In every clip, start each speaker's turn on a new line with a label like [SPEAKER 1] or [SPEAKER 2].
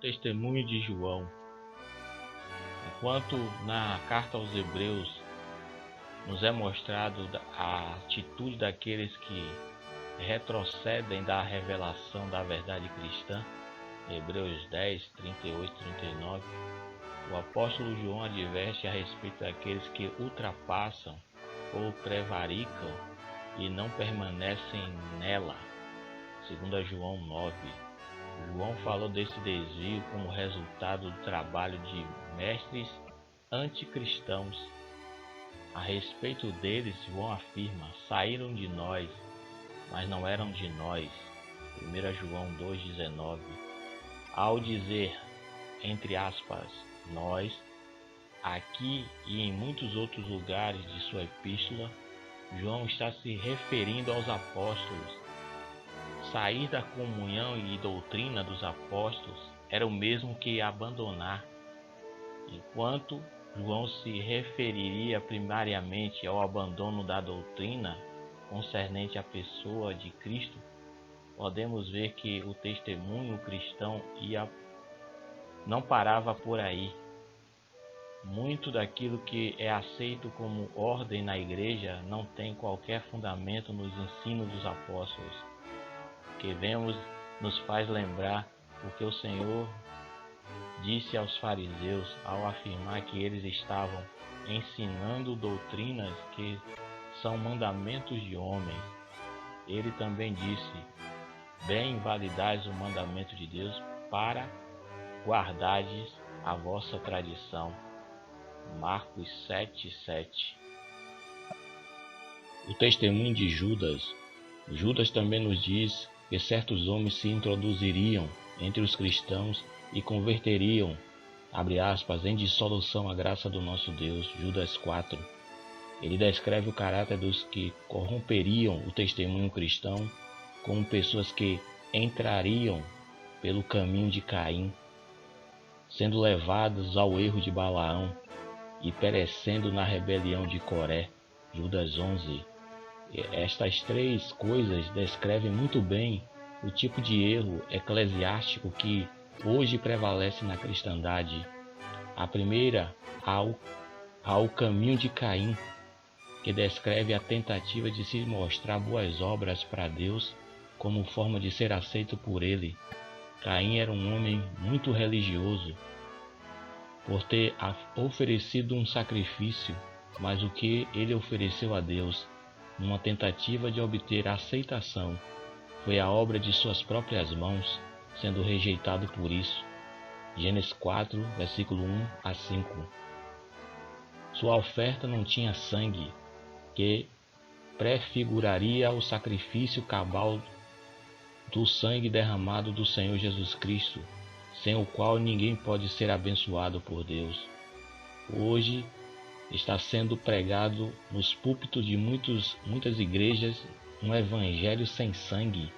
[SPEAKER 1] Testemunho de João. Enquanto na carta aos Hebreus nos é mostrado a atitude daqueles que retrocedem da revelação da verdade cristã, Hebreus 10, 38 e 39, o apóstolo João adverte a respeito daqueles que ultrapassam ou prevaricam e não permanecem nela, segundo João 9. João falou desse desvio como resultado do trabalho de mestres anticristãos. A respeito deles, João afirma: saíram de nós, mas não eram de nós. 1 João 2,19. Ao dizer, entre aspas, nós, aqui e em muitos outros lugares de sua epístola, João está se referindo aos apóstolos. Sair da comunhão e doutrina dos apóstolos era o mesmo que abandonar. Enquanto João se referiria primariamente ao abandono da doutrina concernente à pessoa de Cristo, podemos ver que o testemunho cristão não parava por aí. Muito daquilo que é aceito como ordem na igreja não tem qualquer fundamento nos ensinos dos apóstolos. O que vemos nos faz lembrar o que o Senhor disse aos fariseus ao afirmar que eles estavam ensinando doutrinas que são mandamentos de homens. Ele também disse: bem validais o mandamento de Deus para guardardes a vossa tradição. Marcos 7:7. O testemunho de Judas. Judas também nos diz que certos homens se introduziriam entre os cristãos e converteriam, abre aspas, em dissolução a graça do nosso Deus. Judas 4. Ele descreve o caráter dos que corromperiam o testemunho cristão como pessoas que entrariam pelo caminho de Caim, sendo levados ao erro de Balaão e perecendo na rebelião de Coré. Judas 11. Estas três coisas descrevem muito bem o tipo de erro eclesiástico que hoje prevalece na cristandade. A primeira, ao caminho de Caim, que descreve a tentativa de se mostrar boas obras para Deus como forma de ser aceito por ele. Caim era um homem muito religioso, por ter oferecido um sacrifício, mas o que ele ofereceu a Deus, numa tentativa de obter aceitação, foi a obra de suas próprias mãos, sendo rejeitado por isso. Gênesis 4, versículo 1 a 5. Sua oferta não tinha sangue, que prefiguraria o sacrifício cabal do sangue derramado do Senhor Jesus Cristo, sem o qual ninguém pode ser abençoado por Deus. Hoje está sendo pregado nos púlpitos de muitas igrejas um evangelho sem sangue,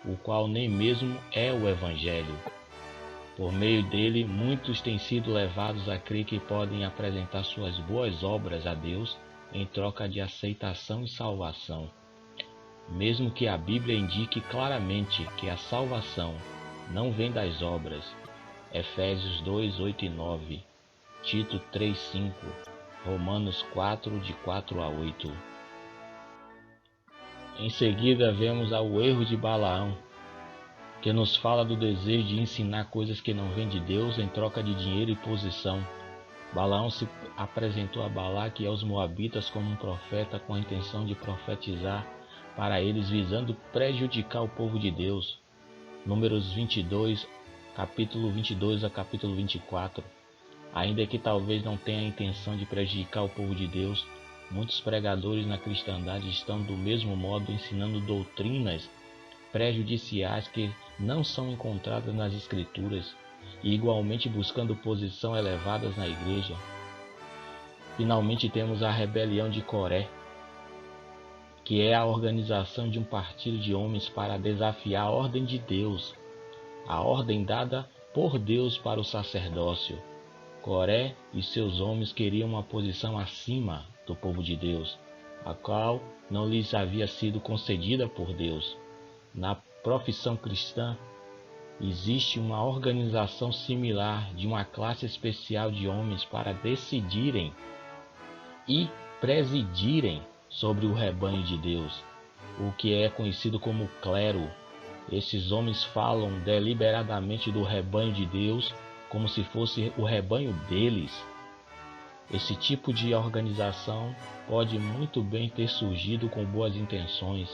[SPEAKER 1] o qual nem mesmo é o evangelho. Por meio dele, muitos têm sido levados a crer que podem apresentar suas boas obras a Deus em troca de aceitação e salvação, mesmo que a Bíblia indique claramente que a salvação não vem das obras. Efésios 2, 8 e 9, Tito 3, 5, Romanos 4, de 4 a 8. Em seguida vemos o erro de Balaão, que nos fala do desejo de ensinar coisas que não vêm de Deus em troca de dinheiro e posição. Balaão se apresentou a Balaque e aos moabitas como um profeta com a intenção de profetizar para eles, visando prejudicar o povo de Deus. Números 22, capítulo 22 a capítulo 24. Ainda que talvez não tenha a intenção de prejudicar o povo de Deus, muitos pregadores na cristandade estão do mesmo modo ensinando doutrinas prejudiciais que não são encontradas nas Escrituras e igualmente buscando posição elevadas na igreja. Finalmente temos a rebelião de Coré, que é a organização de um partido de homens para desafiar a ordem de Deus, a ordem dada por Deus para o sacerdócio. Coré e seus homens queriam uma posição acima do povo de Deus, a qual não lhes havia sido concedida por Deus. Na profissão cristã, existe uma organização similar de uma classe especial de homens para decidirem e presidirem sobre o rebanho de Deus, o que é conhecido como clero. Esses homens falam deliberadamente do rebanho de Deus como se fosse o rebanho deles. Esse tipo de organização pode muito bem ter surgido com boas intenções,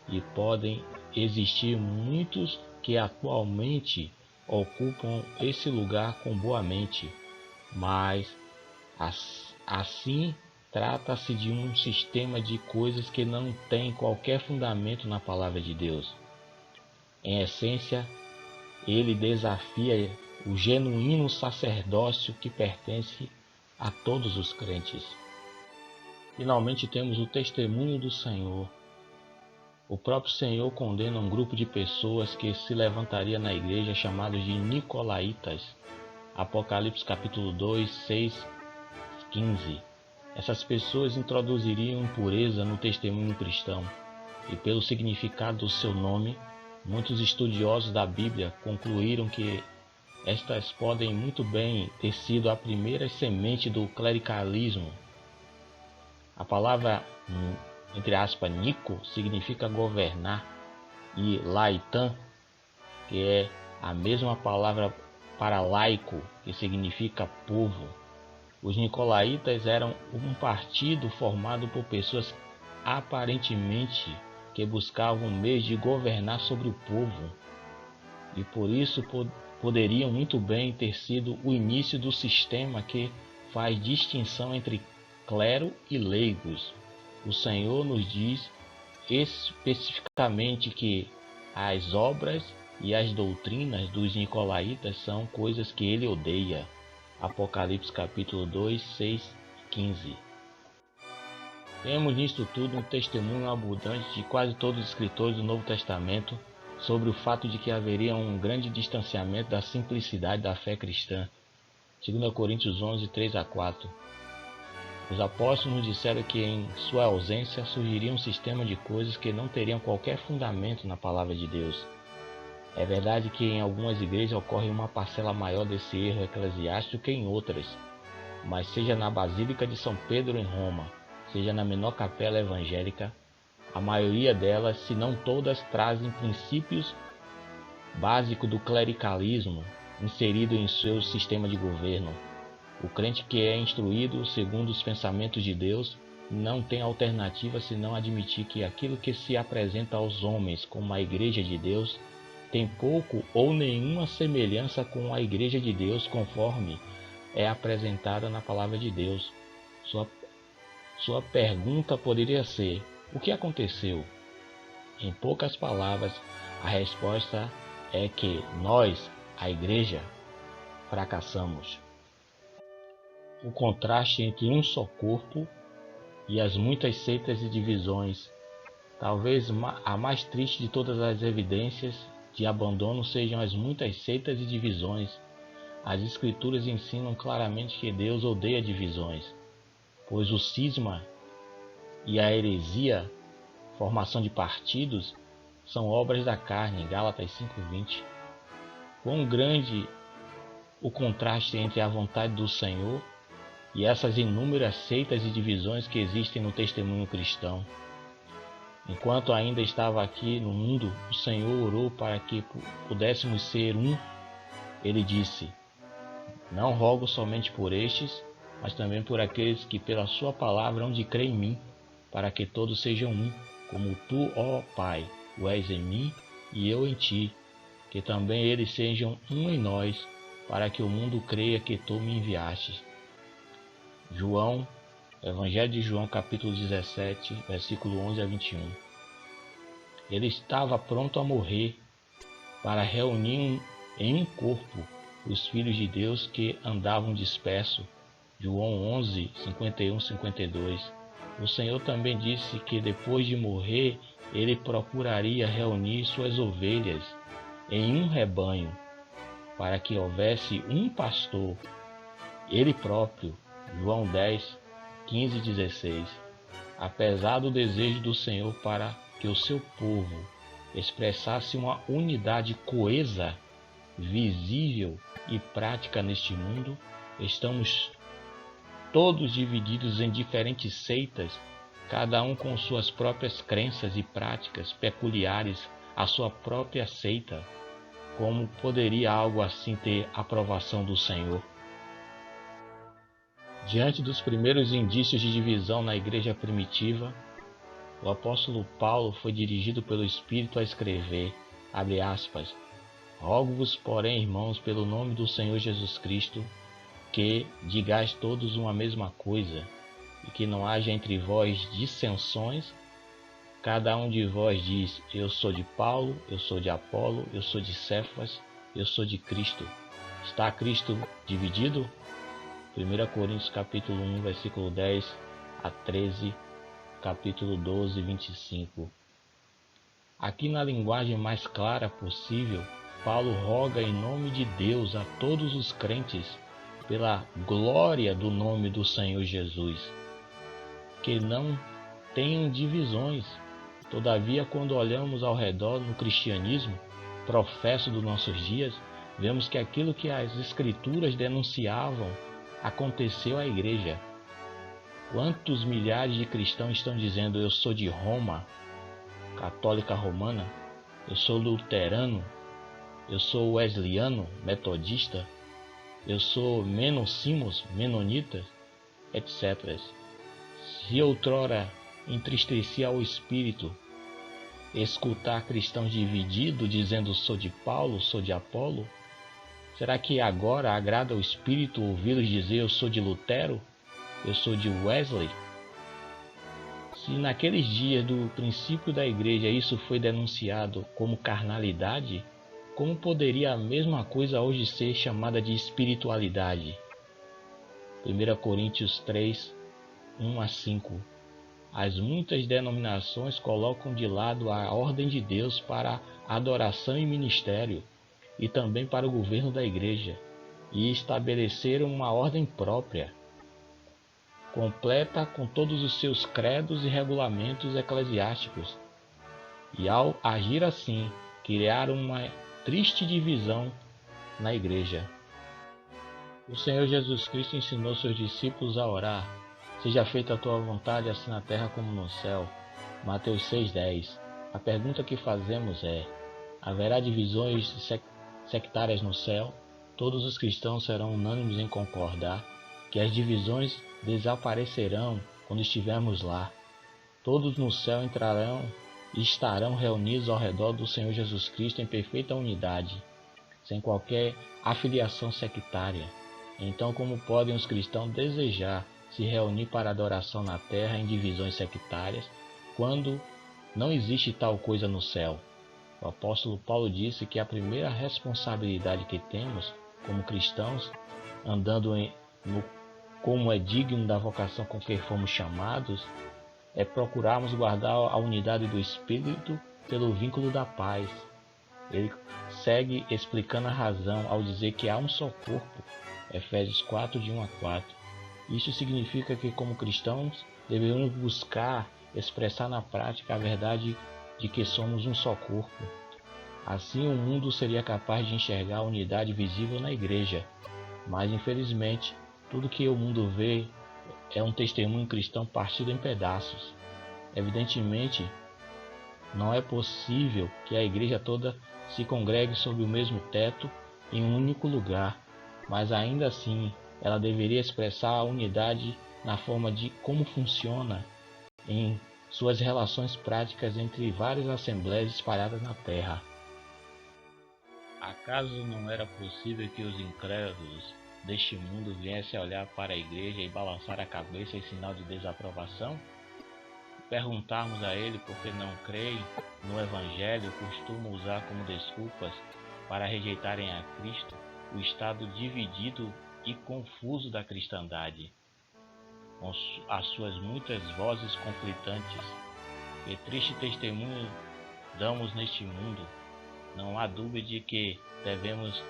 [SPEAKER 1] e podem existir muitos que atualmente ocupam esse lugar com boa mente, mas assim trata-se de um sistema de coisas que não tem qualquer fundamento na palavra de Deus. Em essência, ele desafia o genuíno sacerdócio que pertence a todos os crentes. Finalmente temos o testemunho do Senhor. O próprio Senhor condena um grupo de pessoas que se levantaria na igreja chamados de Nicolaítas. Apocalipse capítulo 2, 6, 15. Essas pessoas introduziriam impureza no testemunho cristão, e pelo significado do seu nome, muitos estudiosos da Bíblia concluíram que estas podem muito bem ter sido a primeira semente do clericalismo. A palavra, entre aspas, Nico, significa governar, e Laitã, que é a mesma palavra para laico, que significa povo. Os nicolaítas eram um partido formado por pessoas aparentemente que buscavam meios de governar sobre o povo, e por isso poderiam muito bem ter sido o início do sistema que faz distinção entre clero e leigos. O Senhor nos diz especificamente que as obras e as doutrinas dos nicolaítas são coisas que ele odeia. Apocalipse capítulo 2, 6 e 15. Temos nisto tudo um testemunho abundante de quase todos os escritores do Novo Testamento sobre o fato de que haveria um grande distanciamento da simplicidade da fé cristã. 2 Coríntios 11, 3 a 4. Os apóstolos nos disseram que em sua ausência surgiria um sistema de coisas que não teriam qualquer fundamento na palavra de Deus. É verdade que em algumas igrejas ocorre uma parcela maior desse erro eclesiástico que em outras, mas seja na Basílica de São Pedro em Roma, seja na menor capela evangélica, a maioria delas, se não todas, trazem princípios básicos do clericalismo inserido em seu sistema de governo. O crente que é instruído segundo os pensamentos de Deus não tem alternativa senão admitir que aquilo que se apresenta aos homens como a Igreja de Deus tem pouco ou nenhuma semelhança com a Igreja de Deus conforme é apresentada na Palavra de Deus. Sua pergunta poderia ser: o que aconteceu? Em poucas palavras, a resposta é que nós, a Igreja, fracassamos. O contraste entre um só corpo e as muitas seitas e divisões. Talvez a mais triste de todas as evidências de abandono sejam as muitas seitas e divisões. As Escrituras ensinam claramente que Deus odeia divisões, pois o cisma e a heresia, formação de partidos, são obras da carne. Gálatas 5:20. Quão grande o contraste entre a vontade do Senhor e essas inúmeras seitas e divisões que existem no testemunho cristão. Enquanto ainda estava aqui no mundo, o Senhor orou para que pudéssemos ser um. Ele disse: não rogo somente por estes, mas também por aqueles que pela sua palavra hão de crer em mim, para que todos sejam um, como tu, ó Pai, o és em mim e eu em ti, que também eles sejam um em nós, para que o mundo creia que tu me enviastes. Evangelho de João, capítulo 17, versículo 11 a 21. Ele estava pronto a morrer para reunir em um corpo os filhos de Deus que andavam dispersos. João 11, 51, 52. O Senhor também disse que depois de morrer, ele procuraria reunir suas ovelhas em um rebanho, para que houvesse um pastor, ele próprio. João 10, 15 e 16. Apesar do desejo do Senhor para que o seu povo expressasse uma unidade coesa visível e prática neste mundo, estamos todos divididos em diferentes seitas, cada um com suas próprias crenças e práticas peculiares à sua própria seita. Como poderia algo assim ter aprovação do Senhor? Diante dos primeiros indícios de divisão na igreja primitiva, o apóstolo Paulo foi dirigido pelo Espírito a escrever, abre aspas, rogo-vos, porém, irmãos, pelo nome do Senhor Jesus Cristo, que digais todos uma mesma coisa, e que não haja entre vós dissensões. Cada um de vós diz, eu sou de Paulo, eu sou de Apolo, eu sou de Cefas, eu sou de Cristo. Está Cristo dividido? 1 Coríntios capítulo 1, versículo 10 a 13, capítulo 12, 25. Aqui na linguagem mais clara possível, Paulo roga em nome de Deus a todos os crentes, pela glória do nome do Senhor Jesus, que não tenham divisões. Todavia, quando olhamos ao redor no cristianismo, professo dos nossos dias, vemos que aquilo que as Escrituras denunciavam aconteceu à igreja. Quantos milhares de cristãos estão dizendo, eu sou de Roma, católica romana, eu sou luterano, eu sou wesleyano, metodista, eu sou menossimos, menonita, etc. Se outrora entristecia o espírito escutar cristãos divididos dizendo sou de Paulo, sou de Apolo, será que agora agrada ao espírito ouvi-los dizer eu sou de Lutero, eu sou de Wesley? Se naqueles dias do princípio da igreja isso foi denunciado como carnalidade, como poderia a mesma coisa hoje ser chamada de espiritualidade? 1 Coríntios 3, 1 a 5. As muitas denominações colocam de lado a ordem de Deus para adoração e ministério, e também para o governo da igreja, e estabeleceram uma ordem própria, completa com todos os seus credos e regulamentos eclesiásticos. E ao agir assim, criaram uma triste divisão na igreja. O Senhor Jesus Cristo ensinou seus discípulos a orar, seja feita a tua vontade assim na terra como no céu. Mateus 6,10. A pergunta que fazemos é, haverá divisões sectárias no céu? Todos os cristãos serão unânimes em concordar que as divisões desaparecerão quando estivermos lá. Todos no céu entrarão e estarão reunidos ao redor do Senhor Jesus Cristo em perfeita unidade, sem qualquer afiliação sectária. Então, como podem os cristãos desejar se reunir para adoração na terra em divisões sectárias, quando não existe tal coisa no céu? O apóstolo Paulo disse que a primeira responsabilidade que temos como cristãos, andando como é digno da vocação com que fomos chamados, é procurarmos guardar a unidade do Espírito pelo vínculo da paz. Ele segue explicando a razão ao dizer que há um só corpo, Efésios 4, de 1 a 4. Isso significa que, como cristãos, devemos buscar expressar na prática a verdade de que somos um só corpo. Assim, o mundo seria capaz de enxergar a unidade visível na igreja, mas, infelizmente, tudo que o mundo vê é um testemunho cristão partido em pedaços. Evidentemente, não é possível que a igreja toda se congregue sob o mesmo teto em um único lugar, mas ainda assim ela deveria expressar a unidade na forma de como funciona em suas relações práticas entre várias assembleias espalhadas na terra. Acaso não era possível que os incrédulos deste mundo viessem a olhar para a igreja e balançar a cabeça em sinal de desaprovação? Perguntarmos a ele por que não creem no Evangelho costumam usar como desculpas para rejeitarem a Cristo o estado dividido e confuso da cristandade, com as suas muitas vozes conflitantes. Que triste testemunho damos neste mundo. Não há dúvida de que devemos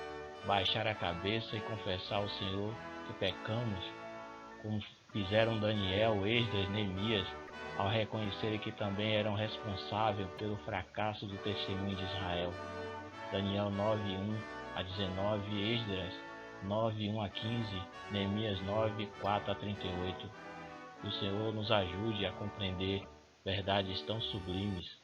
[SPEAKER 1] baixar a cabeça e confessar ao Senhor que pecamos, como fizeram Daniel, Esdras, Neemias, ao reconhecerem que também eram responsáveis pelo fracasso do testemunho de Israel. Daniel 9:1 a 19, Esdras 9, 1 a 15, Neemias 9, 4 a 38. Que o Senhor nos ajude a compreender verdades tão sublimes